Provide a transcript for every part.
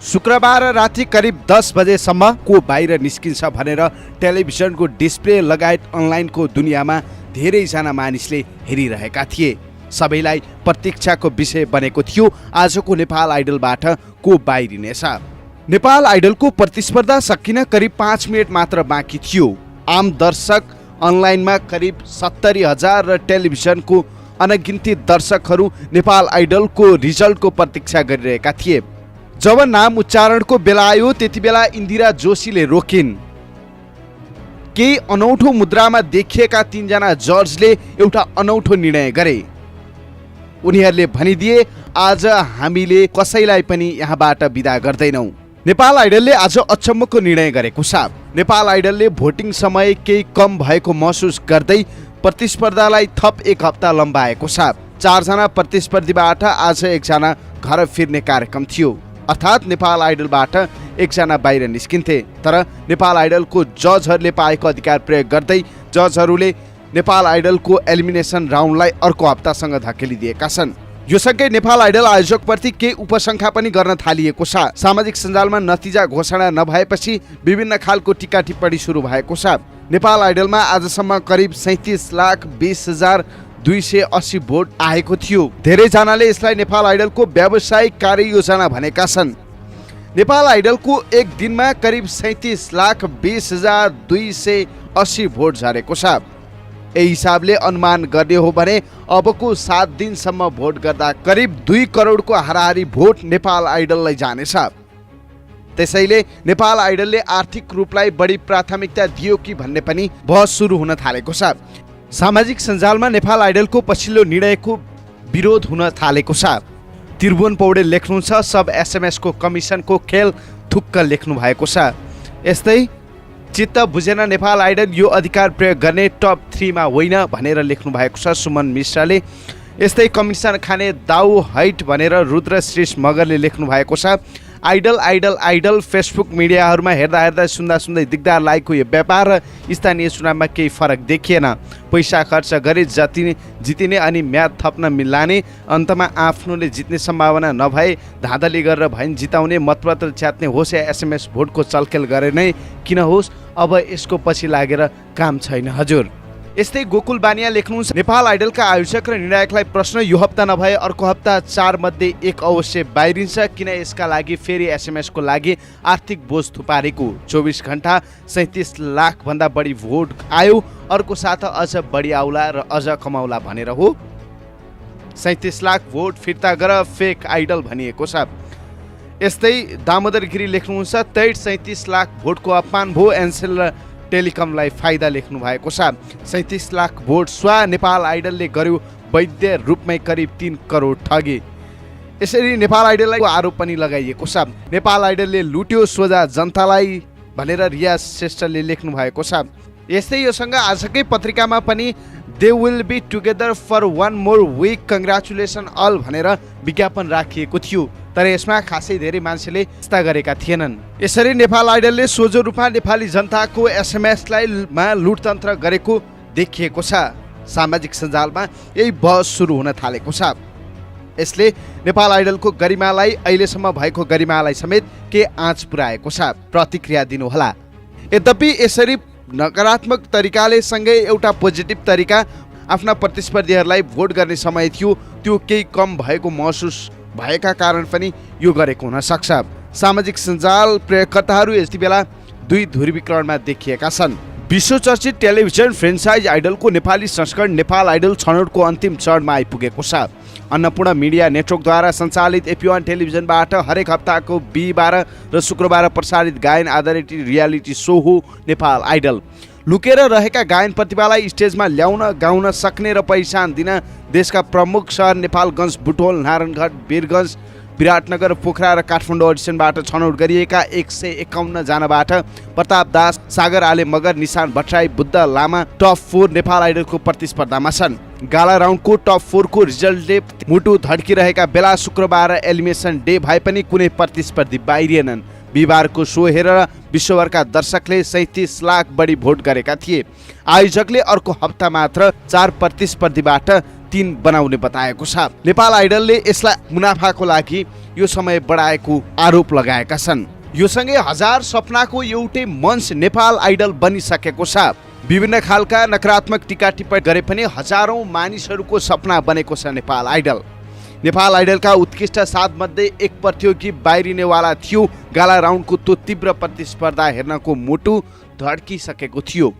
शुक्रबार राति करिब 10 बजेसम्म को बाहिर निस्किन्छ भनेर टेलिभिजनको डिस्प्ले लगायत अनलाइनको दुनियाँमा धेरैजना मानिसले हेरिरहेका थिए। सबैलाई प्रतीक्षाको विषय बनेको थियो आजको नेपाल आइडलबाट को बाहिरिनेछ। नेपाल आइडलको प्रतिस्पर्धा सकिन करिब 5 मिनेट मात्र बाँकी थियो। आम दर्शक अनलाइनमा करिब 70,000 र टेलिभिजनको अनगिन्ती दर्शकहरू नेपाल आइडलको रिजल्टको प्रतीक्षा गरिरहेका थिए। जब नाम उच्चारणको बेला आयो त्यति बेला इन्दिरा जोशीले रोकिन्। केही अनौठो मुद्रामा देखिएका 3 जना जजले एउटा अनौठो निर्णय गरे। उनीहरूले भनिदिए आज हामीले कसैलाई पनि यहाँबाट बिदा गर्दैनौँ। नेपाल आइडलले आज अचम्मको निर्णय गरेको छ। नेपाल आइडलले भोटिङ समय केही कम भएको महसुस गर्दै प्रतिस्पर्धालाई थप 1 हप्ता लम्बाएको छ। 4 जना प्रतिस्पर्धीबाट आज 1 जना घर फिर्ने कार्यक्रम थियो। अर्थात् नेपाल आइडलबाट 1 जना बाहिर निस्किन्थे। तर नेपाल आइडलको जजहरूले पाएको अधिकार प्रयोग गर्दै जजहरूले नेपाल आइडलको एलिमिनेसन राउन्डलाई अर्को हप्तासँग धकेलिदिएका छन्। यो सँगै नेपाल आइडल आयोजकप्रति केही उपसङ्ख्या पनि गर्न थालिएको छ। सामाजिक सञ्जालमा नतिजा घोषणा नभएपछि विभिन्न खालको टिका टिप्पणी सुरु भएको छ। नेपाल आइडलमा आजसम्म करिब 37,20,280 भोट आएको थियो। धेरैजनाले यसलाई नेपाल आइडलको व्यावसायिक कार्ययोजना भनेका छन्। नेपाल आइडलको एक दिनमा करिब 37,20,280 भोट झरेको छ। यही हिसाबले अनुमान गर्ने हो भने अबको 7 दिनसम्म भोट गर्दा करिब 2 करोडको हाराहारी भोट नेपाल आइडललाई जानेछ। त्यसैले नेपाल आइडलले आर्थिक रूपलाई बढी प्राथमिकता दियो कि भन्ने पनि बहस सुरु हुन थालेको छ। सामाजिक सञ्जालमा नेपाल आइडलको पछिल्लो निर्णयको विरोध हुन थालेको छ। त्रिभुवन पौडेल लेख्नुहुन्छ सब एसएमएसको कमिसनको खेल थुक्क लेख्नु भएको छ। यस्तै चित्त बुझेन नेपाल आइडल यो अधिकार प्रयोग गर्ने टप 3 मा होइन भनेर लेख्नु भएको छ सुमन मिश्राले। यस्तै कमिसन खाने दाउ हाइट भनेर रुद्र श्रेष्ठ मगरले लेख्नु भएको छ। आइडल आइडल आइडल फेसबुक मिडियाहरूमा हेर्दा सुन्दा दिगदार लागेको यो व्यापार र स्थानीय चुनावमा केही फरक देखिएन। पैसा खर्च गरे जितिने अनि म्याद थप्न मिलाने, अन्तमा आफ्नोले जित्ने सम्भावना नभए धाँधली गरेर भैन जिताउने, मतपत्र च्यात्ने होस् या एसएमएस भोटको चलखेल गरे नै किन होस्, अब यसको पछि लागेर काम छैन हजुर। यस्तै गोकुल बानिया लेख्नुहुन्छ नेपाल आइडलका आयोजक र निर्णायकलाई प्रश्न यो हप्ता नभए अर्को हप्ता 4 मध्ये 1 अवश्य बाहिरिन्छ। किन यसका लागि फेरि एसएमएसको लागि आर्थिक बोझ थुपारेको। 24 घण्टा 37 लाख भन्दा बढी भोट आयो। अर्को साता अझ बढी आउला र अझ कमाउला भनेर हो। 37 लाख भोट फिर्ता गर फेक आइडल भनिएको छ। यस्तै दामोदर गिरी लेख्नुहुन्छ 37 लाख भोटको अपमान भो एनसेल र टेलिकमलाई फाइदा लेख्नु भएको छ। 37 लाख भोट स्वा नेपाल आइडलले गर्यो वैध रूपमै करिब 3 करोड ठगे। यसरी नेपाल आइडललाई आरोप पनि लगाइएको छ। नेपाल आइडलले लुट्यो सोझा जनतालाई भनेर रिया श्रेष्ठले लेख्नु भएको छ। यस्तै योसँग आजकै पत्रिकामा पनि they will be together for 1 more week congratulation all भनेर विज्ञापन राखिएको थियो। तर यसमा खासै धेरै मान्छेले चिन्ता गरेका थिएनन्। यसरी नेपाल आइडलले सोझो रूपमा नेपाली जनताको एसएमएसलाई लुटतन्त्र गरेको देखिएको छ। सामाजिक सञ्जालमा यही बहस सुरु हुन थालेको छ। यसले नेपाल आइडलको गरिमालाई अहिलेसम्म भएको गरिमालाई समेत के आँच पुर्याएको छ। प्रतिक्रिया दिनुहोला। यद्यपि यसरी नकारात्मक तरिकाले सँगै एउटा पोजिटिभ तरिका आफ्ना प्रतिस्पर्धीहरूलाई भोट गर्ने समय थियो त्यो केही कम भएको महसुस भएका कारण पनि यो गरेको हुन सक्छ। सामाजिक सञ्जाल प्रयोगकर्ताहरू यति बेला 2 ध्रुवीकरणमा देखिएका छन्। विश्वचर्चित टेलिभिजन फ्रेन्चाइज आइडलको नेपाली संस्करण नेपाल आइडल छनौटको अन्तिम चरणमा आइपुगेको छ। अन्नपूर्ण मिडिया नेटवर्कद्वारा सञ्चालित एपी1 टेलिभिजनबाट हरेक हप्ताको बिहिबार र शुक्रबार प्रसारित गायन आधारित रियालिटी शो हो नेपाल आइडल। लुकेर रहेका गायन प्रतिभालाई स्टेजमा ल्याउन गाउन सक्ने र पहिचान दिन देशका प्रमुख सहर नेपालगञ्ज, बुटोल, नारायणगढ, वीरगञ्ज, विराटनगर, पोखरा र काठमाडौँ अडिसनबाट छनौट गरिएका 151 जनाबाट प्रताप दास, सागर आले मगर, निशान भट्टराई, बुद्ध लामा टप 4 नेपाल आइडलको प्रतिस्पर्धामा छन्। गाला राउन्डको टप 4 को रिजल्टले मुटु धड्किरहेका बेला शुक्रबार एलिमिनेसन डे भए पनि कुनै प्रतिस्पर्धी बाहिरिएनन्। बिहिबारको सो हेरेर विश्वभरका दर्शकले 37 लाख बढी भोट गरेका थिए। आयोजकले अर्को हप्ता मात्र 4 प्रतिस्पर्धीबाट 3 बनाउने बताएको छ। नेपाल आइडलले यसलाई मुनाफाको लागि यो समय बढाएको आरोप लगाएका छन्। यो सँगै हजार सपनाको एउटै मञ्च नेपाल आइडल बनिसकेको छ। विभिन्न खालका नकारात्मक टीका टिप्पणी गरे पनि हजारौं मानिसहरूको सपना बनेको छ नेपाल आइडल। नेपाल आइडलका उत्कृष्ट 7 मध्ये एक प्रतियोगी बाहिरिनेवाला थियो। गाला राउन्डको त्यो तीव्र प्रतिस्पर्धा हेर्नको मुटु धड्किसकेको थियो।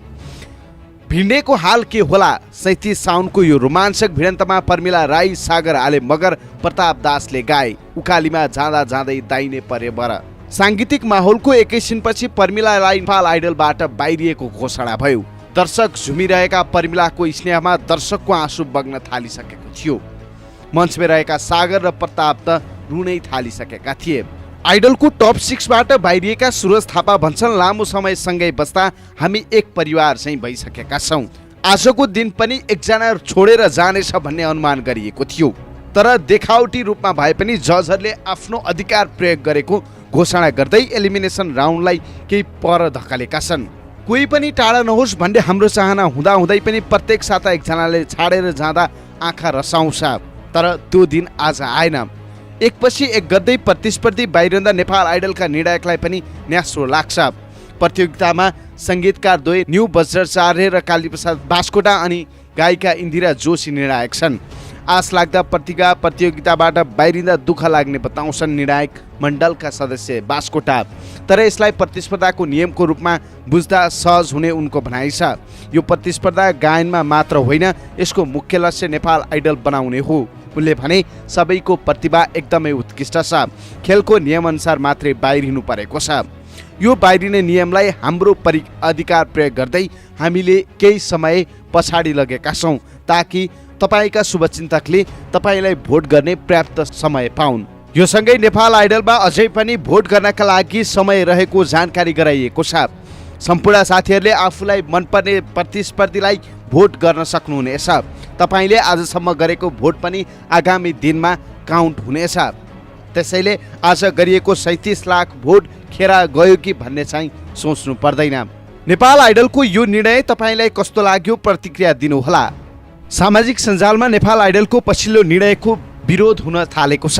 भिडेको हाल के होला? 37 साउनको यो रोमाञ्चक भिडन्तमा पर्मिला राई, सागर आले मगर, प्रताप दासले गाए उकालीमा जाँदा जाँदै दाइने परे बर। सांगीतिक माहौलको एकैछिनपछि पर्मिला राई नेपाल आइडलबाट बाहिरिएको घोषणा भयो। दर्शक झुमिरहेका पर्मिलाको स्नेहमा दर्शकको आँसु बग्न थालिसकेको थियो। मञ्चमा रहेका सागर र प्रताप त रुनै थालिसकेका थिए। आइडलको टप 6 बाट बाहिरिएका सुरज थापा भन्छन्, लामो समयसँगै बस्दा हामी एक परिवार चाहिँ भइसकेका छौँ। आजको दिन पनि एकजना छोडेर जानेछ भन्ने अनुमान गरिएको थियो। तर देखावटी रूपमा भए पनि जजहरूले आफ्नो अधिकार प्रयोग गरेको घोषणा गर्दै एलिमिनेसन राउन्डलाई केही पर धकेलेका छन्। कोही पनि टाढा नहोस् भन्ने हाम्रो चाहना हुँदाहुँदै पनि प्रत्येक साता एकजनाले छाडेर जाँदा आँखा रसाउँछ। तर त्यो दिन आज आएन। एकपछि एक गर्दै प्रतिस्पर्धी बाहिरिँदा नेपाल आइडलका निर्णायकलाई पनि न्यास्रो लाग्छ। प्रतियोगितामा सङ्गीतकार द्वय न्यू वज्राचार्य र कालीप्रसाद बास्कोटा अनि गायिका इन्दिरा जोशी निर्णायक छन्। आश लाग्दा प्रतियोगिताबाट बाहिरिँदा दुःख लाग्ने बताउँछन् निर्णायक मण्डलका सदस्य बास्कोटा। तर यसलाई प्रतिस्पर्धाको नियमको रूपमा बुझ्दा सहज हुने उनको भनाइ छ। यो प्रतिस्पर्धा गायनमा मात्र होइन, यसको मुख्य लक्ष्य नेपाल आइडल बनाउने हो। उनले भने सबैको प्रतिभा एकदमै उत्कृष्ट छ, खेलको नियमअनुसार मात्रै बाहिरिनु परेको छ। यो बाहिरिने नियमलाई हाम्रो अधिकार प्रयोग गर्दै हामीले केही समय पछाडि लगेका छौँ ताकि तपाईका शुभचिन्तकले तपाईलाई भोट गर्ने पर्याप्त समय पाउन्। यो सँगै नेपाल आइडलमा अझै पनि भोट गर्नका लागि समय रहेको जानकारी गराइएको छ। सम्पूर्ण साथीहरूले आफूलाई मनपर्ने प्रतिस्पर्धीलाई भोट गर्न सक्नुहुनेछ। तपाईले आजसम्म गरेको भोट पनि आगामी दिनमा काउन्ट हुनेछ। त्यसैले आज गरिएको 37 लाख भोट खेरा गयो कि भन्ने चाहिँ सोच्नु पर्दैन। नेपाल आइडलको यो निर्णय तपाईलाई कस्तो लाग्यो? प्रतिक्रिया दिनुहोला। सामाजिक सञ्जालमा नेपाल आइडलको पछिल्लो निर्णयको विरोध हुन थालेको छ।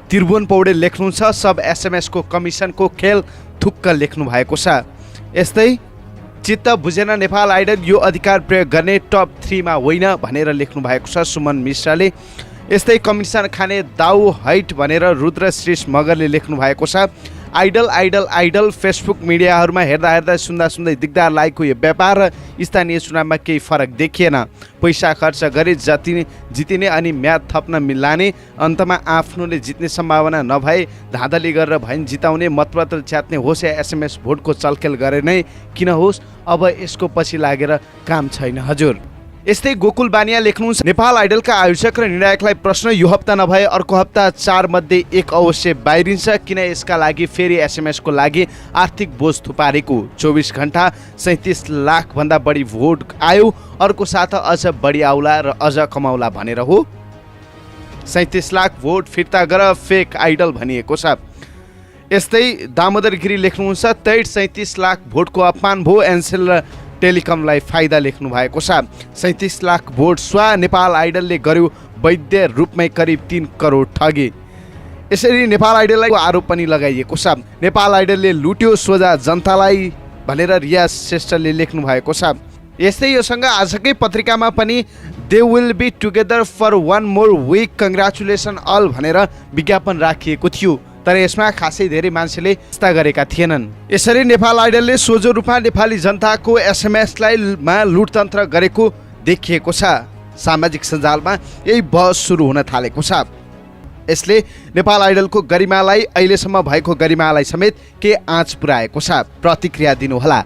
त्रिभुवन पौडेल लेख्नुहुन्छ, सब एसएमएस को कमिसनको खेल थुक्क लेख्नु भएको छ। यस्तै चित्त बुझेन नेपाल आइडल यो अधिकार प्रयोग गर्ने टप 3 मा होइन भनेर लेख्नु भएको छ सुमन मिश्राले। यस्तै कमिसन खाने दाउ हाइट भनेर रुद्र श्रेष मगरले लेख्नु भएको छ। आइडल आइडल आइडल फेसबुक मिडियाहरूमा हेर्दा सुन्दै दिगदार लागेको यो व्यापार र स्थानीय चुनावमा केही फरक देखिएन। पैसा खर्च गरे जितिने अनि म्याद थप्न मिलाने, अन्तमा आफ्नोले जित्ने सम्भावना नभए धाँधली गरेर भइन जिताउने, मतपत्र च्यात्ने होस् या एसएमएस भोटको चलखेल गरे नै किन होस्, अब यसको पछि लागेर काम छैन हजुर। यस्तै गोकुल बानिया लेख्नुहुन्छ, नेपाल आइडलका आयोजक र निर्णायकलाई प्रश्न, यो हप्ता नभए अर्को हप्ता 4 मध्ये 1 अवश्य बाहिरिन्छ। किन यसका लागि फेरि एसएमएस को लागि आर्थिक बोझ थुपारेको? 24 घण्टा 37 लाख भन्दा बढी भोट आयो, अर्को साथ अझ बढी आउला र अझ कमाउला भनेर हो। 37 लाख भोट फिर्ता गर फेक आइडल भनिएको छ। यस्तै दामोदर गिरी लेख्नुहुन्छ, 37 लाख भोटको अपमान भो, एनसेल र टेलिकमलाई फाइदा लेख्नु भएको छ। 37 लाख भोट स्वा, नेपाल आइडलले गर्यो वैध रूपमै करिब 3 करोड ठगी। यसरी नेपाल आइडललाई आरोप पनि लगाइएको छ। नेपाल आइडलले लुट्यो सोझा जनतालाई भनेर रियाज श्रेष्ठले लेख्नु भएको छ। यस्तै योसँग आजकै पत्रिकामा पनि they will be together for 1 more week, congratulation all भनेर विज्ञापन राखिएको थियो। तर यसमा खासै धेरै मान्छेले यस्ता गरेका थिएनन्। यसरी नेपाल आइडलले सोझो रूपमा नेपाली जनताको एसएमएसलाई लुटतन्त्र गरेको देखिएको छ। सामाजिक सञ्जालमा यही बहस सुरु हुन थालेको छ। यसले नेपाल आइडलको गरिमालाई, अहिलेसम्म भएको गरिमालाई समेत के आँच पुर्याएको छ? प्रतिक्रिया दिनुहोला।